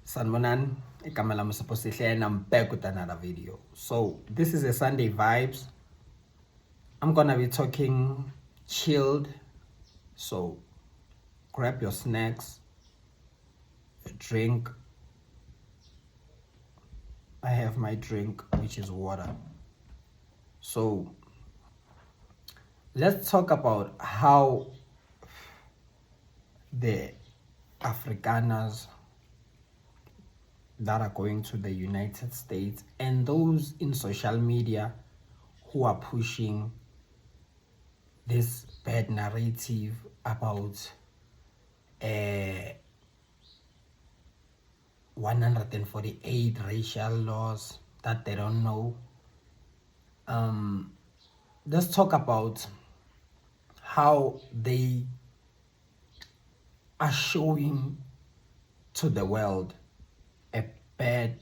Sanmonan, Kamala Musaposihle, and I'm back with another video. So this is a Sunday vibes. I'm gonna be talking chilled. So grab your snacks, a drink. I have my drink, which is water. So let's talk about how the Afrikaners that are going to the United States and those in social media who are pushing this bad narrative about 148 racial laws that they don't know. Let's talk about how they are showing to the world a bad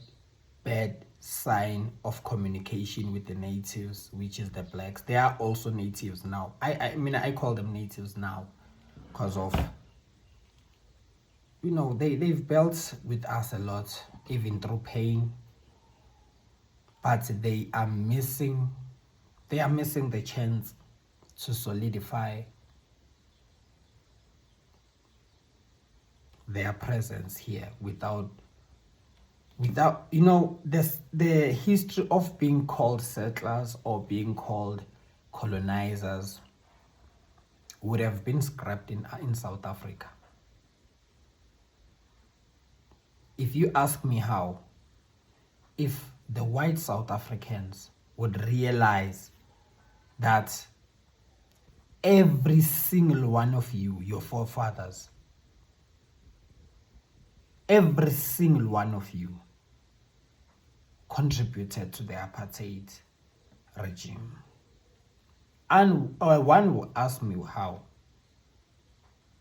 sign of communication with the natives, which is the blacks. They are also natives now. I mean, I call them natives now because of, you know, they've built with us a lot, even through pain, but they are missing the chance to solidify their presence here without you know, the history of being called settlers or being called colonizers would have been scrapped in South Africa. If you ask me how, if the white South Africans would realize that every single one of you, your forefathers, every single one of you contributed to the apartheid regime. And one will ask me how.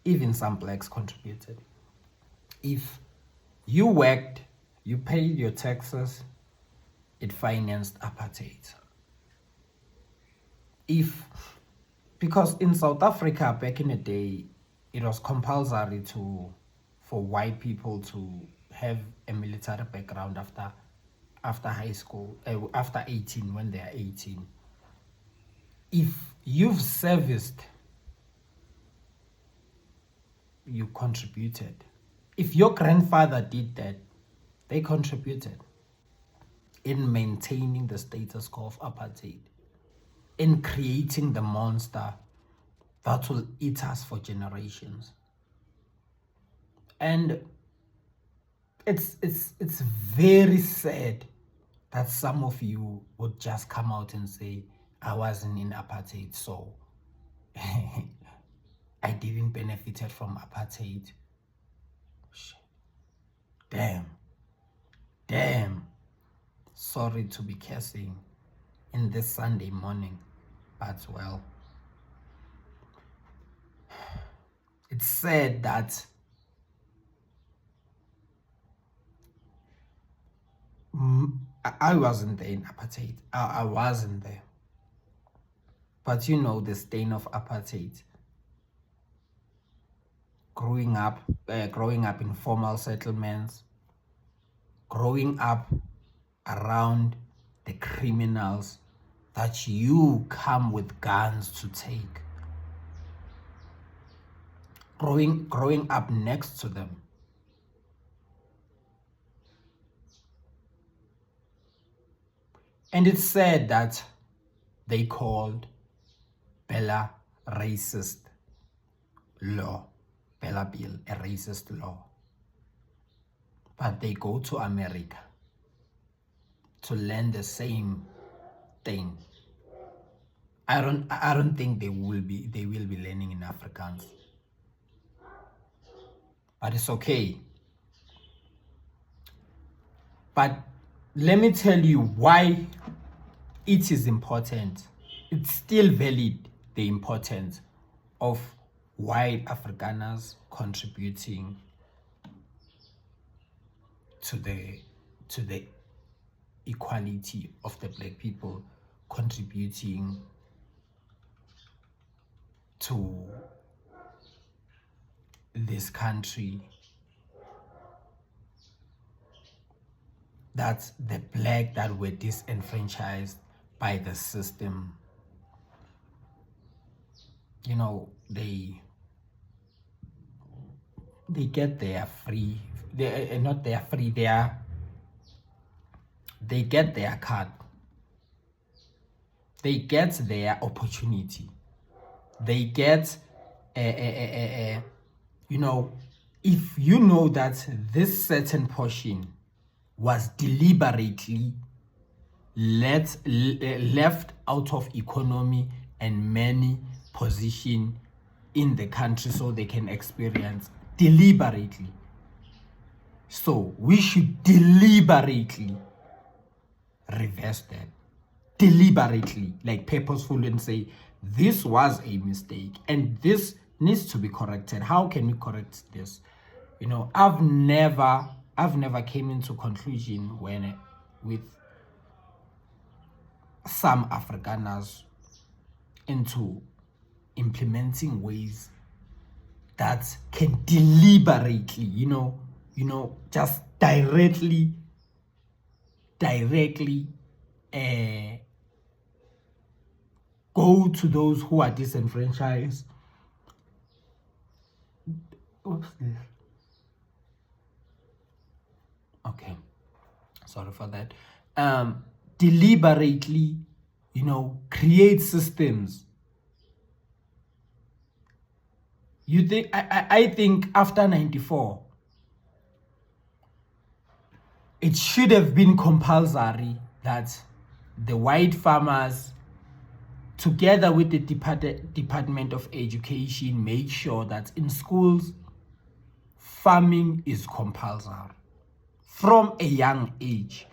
Even some blacks contributed. If you worked, you paid your taxes, it financed apartheid. Because in South Africa back in the day, it was compulsory for white people to have a military background after high school, after 18, when they are 18. If you've serviced, you contributed. If your grandfather did that, they contributed in maintaining the status quo of apartheid, in creating the monster that will eat us for generations. And it's very sad that some of you would just come out and say, I wasn't in apartheid, so I didn't benefited from apartheid. Damn. Sorry to be cursing in this Sunday morning, but well, it's said that I wasn't there in apartheid. I wasn't there. But you know the stain of apartheid. Growing up in formal settlements, growing up around the criminals that you come with guns to take, growing up next to them. And it's said that they called Bella racist law, Bella Bill a racist law. But they go to America to learn the same thing. I don't think they will be learning in Afrikaans. But it's okay. But let me tell you why it is important. It's still valid, the importance of white Afrikaners contributing to the equality of the black people, contributing to this country That's the black that were disenfranchised by the system. You know, they get their free, they not their free, they get their card. They get their opportunity. They get, you know, if you know that this certain portion was deliberately left out of economy and many position in the country so they can experience deliberately. So we should deliberately reverse that. Deliberately, like purposefully, and say this was a mistake and this needs to be corrected. How can we correct this? You know, I've never came into conclusion when with some Afrikaners into implementing ways that can deliberately, you know, just directly go to those who are disenfranchised. What's this? Okay, sorry for that. Deliberately, you know, create systems. You think I think after 94, it should have been compulsory that the white farmers, together with the Department of Education, make sure that in schools, farming is compulsory from a young age.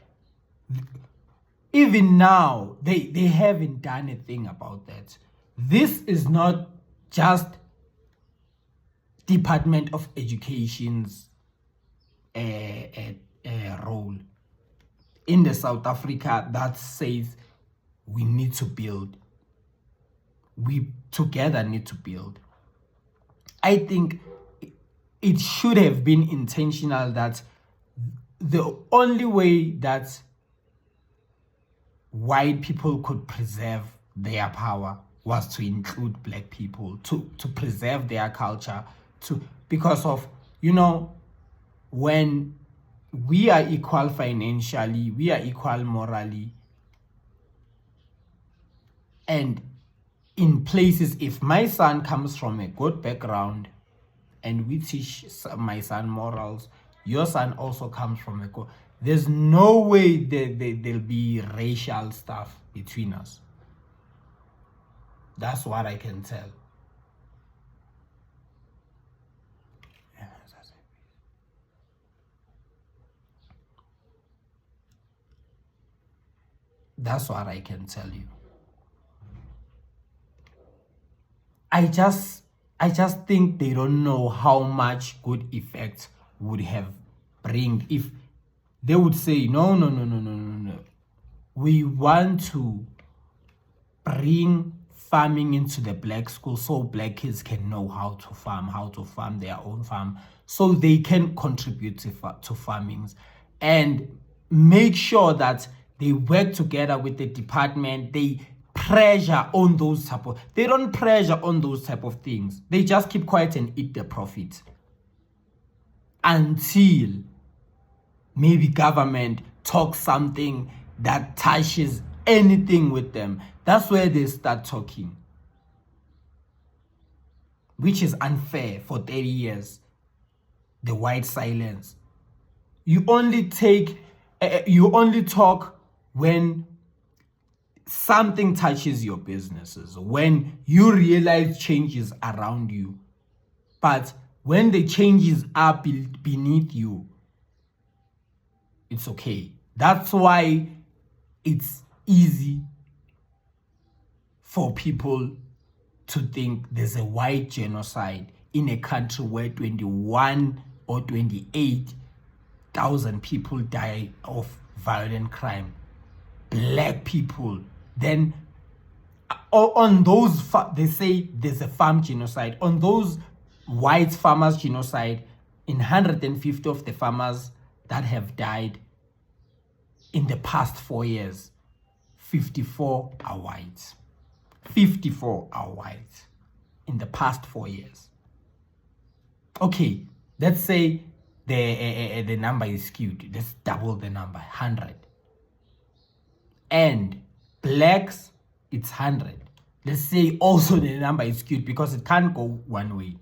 Even now, they haven't done a thing about that. This is not just Department of Education's role in the South Africa that says we need to build. We together need to build. I think it should have been intentional that the only way that white people could preserve their power was to include black people, to preserve their culture, because of, you know, when we are equal financially, we are equal morally, and in places, if my son comes from a good background and we teach my son morals, your son also comes from a good, there's no way there'll be racial stuff between us. That's what I can tell. That's what I can tell you. I just think they don't know how much good effect would have bring if they would say no. We want to bring farming into the black school so black kids can know how to farm their own farm, so they can contribute to farmings, and make sure that they work together with the department. They pressure on those they don't pressure on those type of things. They just keep quiet and eat the profit until maybe government talks something that touches anything with them. That's where they start talking, which is unfair. For 30 years, the white silence. You only talk when something touches your businesses, when you realize changes around you. But when the changes are beneath you, it's okay. That's why it's easy for people to think there's a white genocide in a country where 21 or 28,000 people die of violent crime. Black people. Then on those, they say there's a farm genocide. On those white farmers genocide, in 150 of the farmers that have died, in the past 4 years, 54 are white. 54 are white in the past 4 years. Okay, let's say the number is skewed. Let's double the number, 100. And blacks, it's 100. Let's say also the number is skewed because it can't go one way.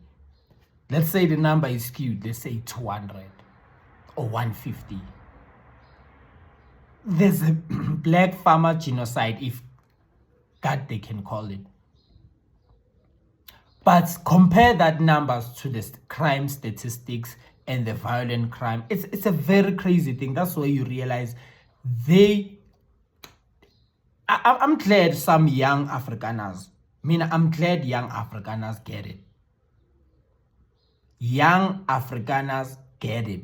Let's say the number is skewed. Let's say 200 or 150. There's a black farmer genocide, if God they can call it. But compare that numbers to the crime statistics and the violent crime. It's a very crazy thing. That's why you realize I'm glad some young Afrikaners, I'm glad young Afrikaners get it. Young Afrikaners get it.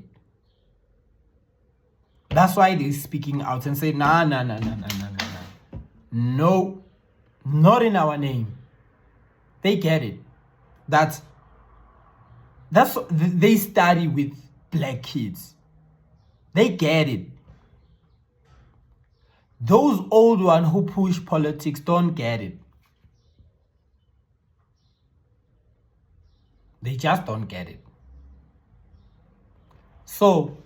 That's why they're speaking out and say, no, not in our name. They get it. They study with black kids. They get it. Those old ones who push politics don't get it. They just don't get it. So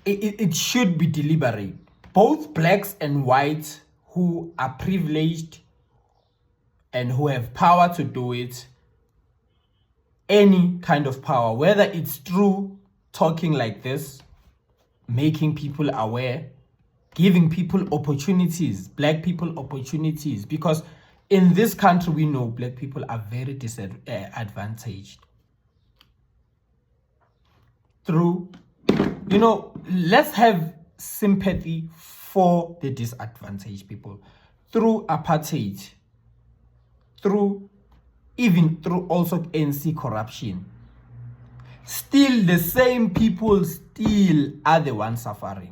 it should be deliberate. Both blacks and whites who are privileged and who have power to do it, any kind of power, whether it's through talking like this, making people aware, giving people opportunities, black people opportunities, because in this country we know black people are very disadvantaged. Through, let's have sympathy for the disadvantaged people. Through apartheid, through also ANC corruption, still the same people still are the ones suffering.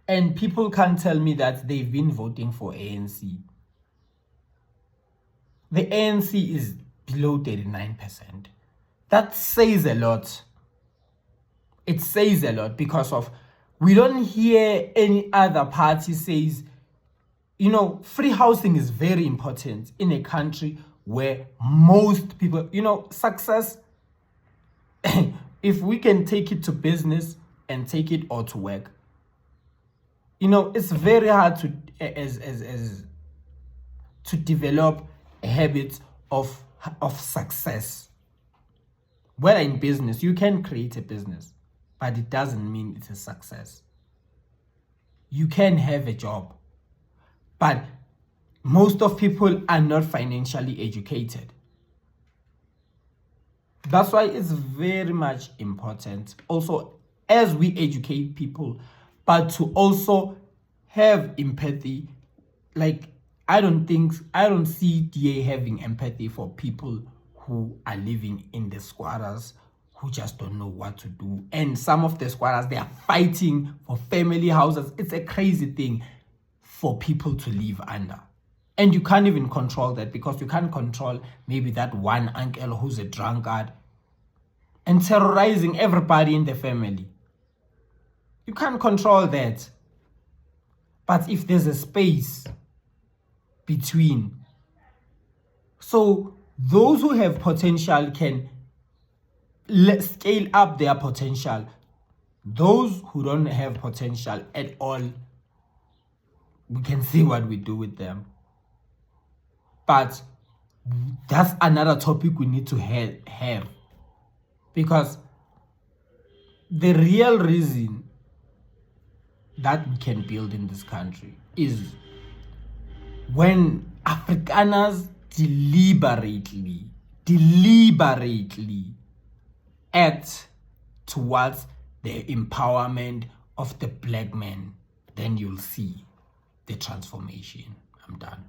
And people can't tell me that they've been voting for ANC. The ANC is below 39%. That says a lot. It says a lot because we don't hear any other party says, free housing is very important in a country where most people, success, if we can take it to business and take it all to work, it's very hard to develop a habit of success. Whether in business, you can create a business, but it doesn't mean it's a success. You can have a job, but most of people are not financially educated. That's why it's very much important also as we educate people, but to also have empathy. Like, I don't see DA having empathy for people who are living in the squatters who just don't know what to do. And some of the squatters, they are fighting for family houses. It's a crazy thing for people to live under. And you can't even control that because you can't control maybe that one uncle who's a drunkard and terrorizing everybody in the family. You can't control that. But if there's a space between, so those who have potential can scale up their potential. Those who don't have potential at all, we can see what we do with them. But that's another topic we need to have. Because the real reason that we can build in this country is when Afrikaners deliberately act towards the empowerment of the black man, then you'll see the transformation. I'm done.